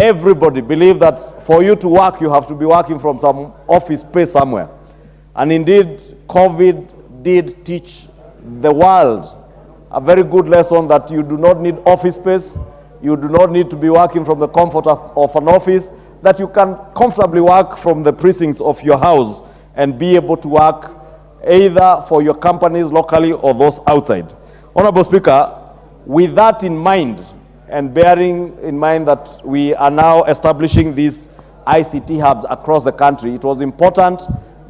everybody believe that for you to work, you have to be working from some office space somewhere. And indeed, COVID did teach the world a very good lesson that you do not need office space, you do not need to be working from the comfort of an office, that you can comfortably work from the precincts of your house and be able to work either for your companies locally or those outside. Honorable Speaker, with that in mind, and bearing in mind that we are now establishing these ICT hubs across the country, it was important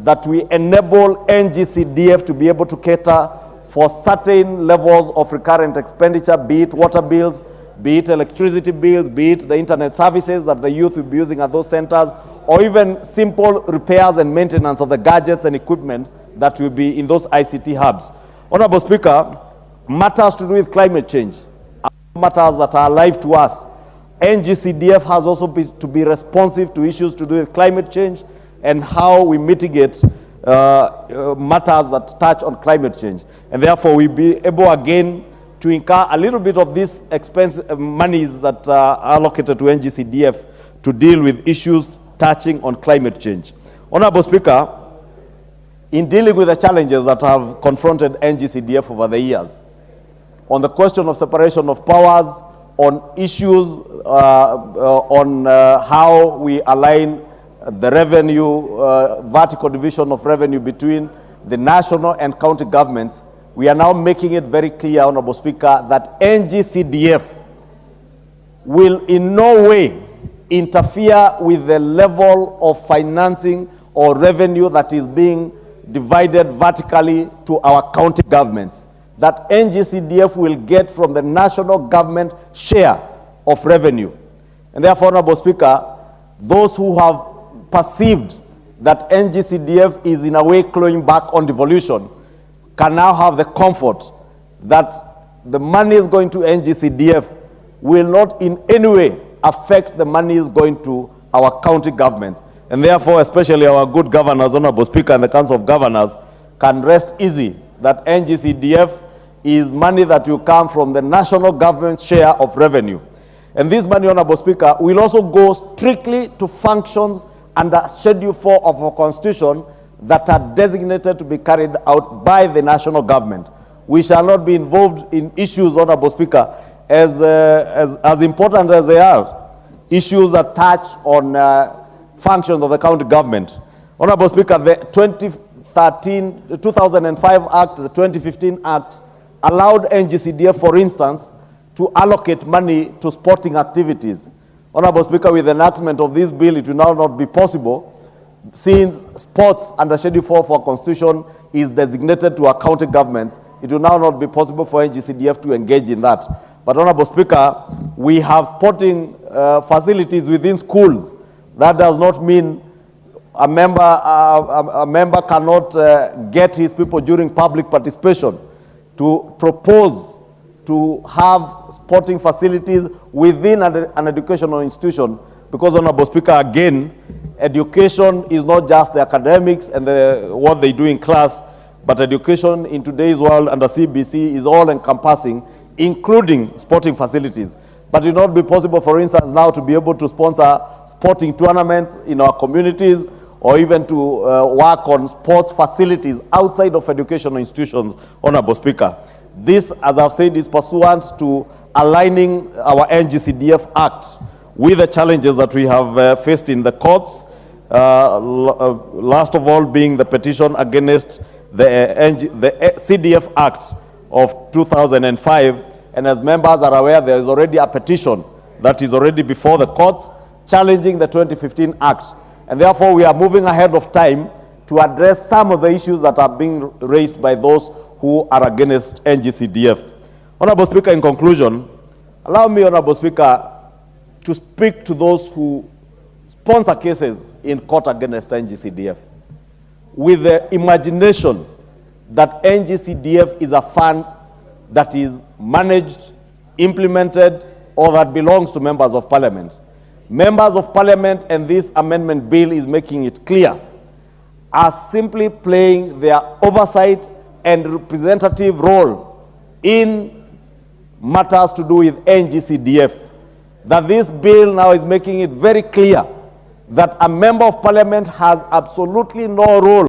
that we enable NGCDF to be able to cater for certain levels of recurrent expenditure, be it water bills, be it electricity bills, be it the internet services that the youth will be using at those centers, or even simple repairs and maintenance of the gadgets and equipment that will be in those ICT hubs. Honorable Speaker, matters to do with climate change, matters that are alive to us. NGCDF has also to be responsive to issues to do with climate change and how we mitigate matters that touch on climate change. And therefore, we'll be able again to incur a little bit of these monies that are allocated to NGCDF to deal with issues touching on climate change. Honorable Speaker, in dealing with the challenges that have confronted NGCDF over the years, on the question of separation of powers, on issues on how we align the revenue, vertical division of revenue between the national and county governments, we are now making it very clear, Honorable Speaker, that NGCDF will in no way interfere with the level of financing or revenue that is being divided vertically to our county governments. That NGCDF will get from the national government share of revenue. And therefore, Honorable Speaker, those who have perceived that NGCDF is in a way clawing back on devolution can now have the comfort that the money is going to NGCDF will not in any way affect the money is going to our county governments. And therefore, especially our good governors, Honorable Speaker, and the Council of Governors can rest easy that NGCDF is money that will come from the national government's share of revenue. And this money, Honorable Speaker, will also go strictly to functions under Schedule 4 of our Constitution that are designated to be carried out by the national government. We shall not be involved in issues, Honorable Speaker, as important as they are, issues that touch on functions of the county government. Honorable Speaker, the 2005 Act, the 2015 Act, allowed NGCDF, for instance, to allocate money to sporting activities. Honorable Speaker, with the enactment of this bill, it will now not be possible, since sports under Schedule 4 of our Constitution is designated to our county governments. It will now not be possible for NGCDF to engage in that. But Honorable Speaker, we have sporting facilities within schools. That does not mean a member cannot get his people during public participation to propose to have sporting facilities within an educational institution, because, Honorable Speaker, again, education is not just the academics and what they do in class, but education in today's world under CBC is all encompassing, including sporting facilities. But it will not be possible, for instance, now to be able to sponsor sporting tournaments in our communities, or even to work on sports facilities outside of educational institutions, Honorable Speaker. This, as I've said, is pursuant to aligning our NGCDF Act with the challenges that we have faced in the courts, last of all being the petition against the CDF Act of 2005. And as members are aware, there is already a petition that is already before the courts challenging the 2015 Act. And therefore, we are moving ahead of time to address some of the issues that are being raised by those who are against NGCDF. Honorable Speaker, in conclusion, allow me, Honorable Speaker, to speak to those who sponsor cases in court against NGCDF with the imagination that NGCDF is a fund that is managed, implemented, or that belongs to members of parliament. Members of parliament, and this amendment bill is making it clear, are simply playing their oversight and representative role in matters to do with NGCDF. that this bill now is making it very clear that a member of parliament has absolutely no role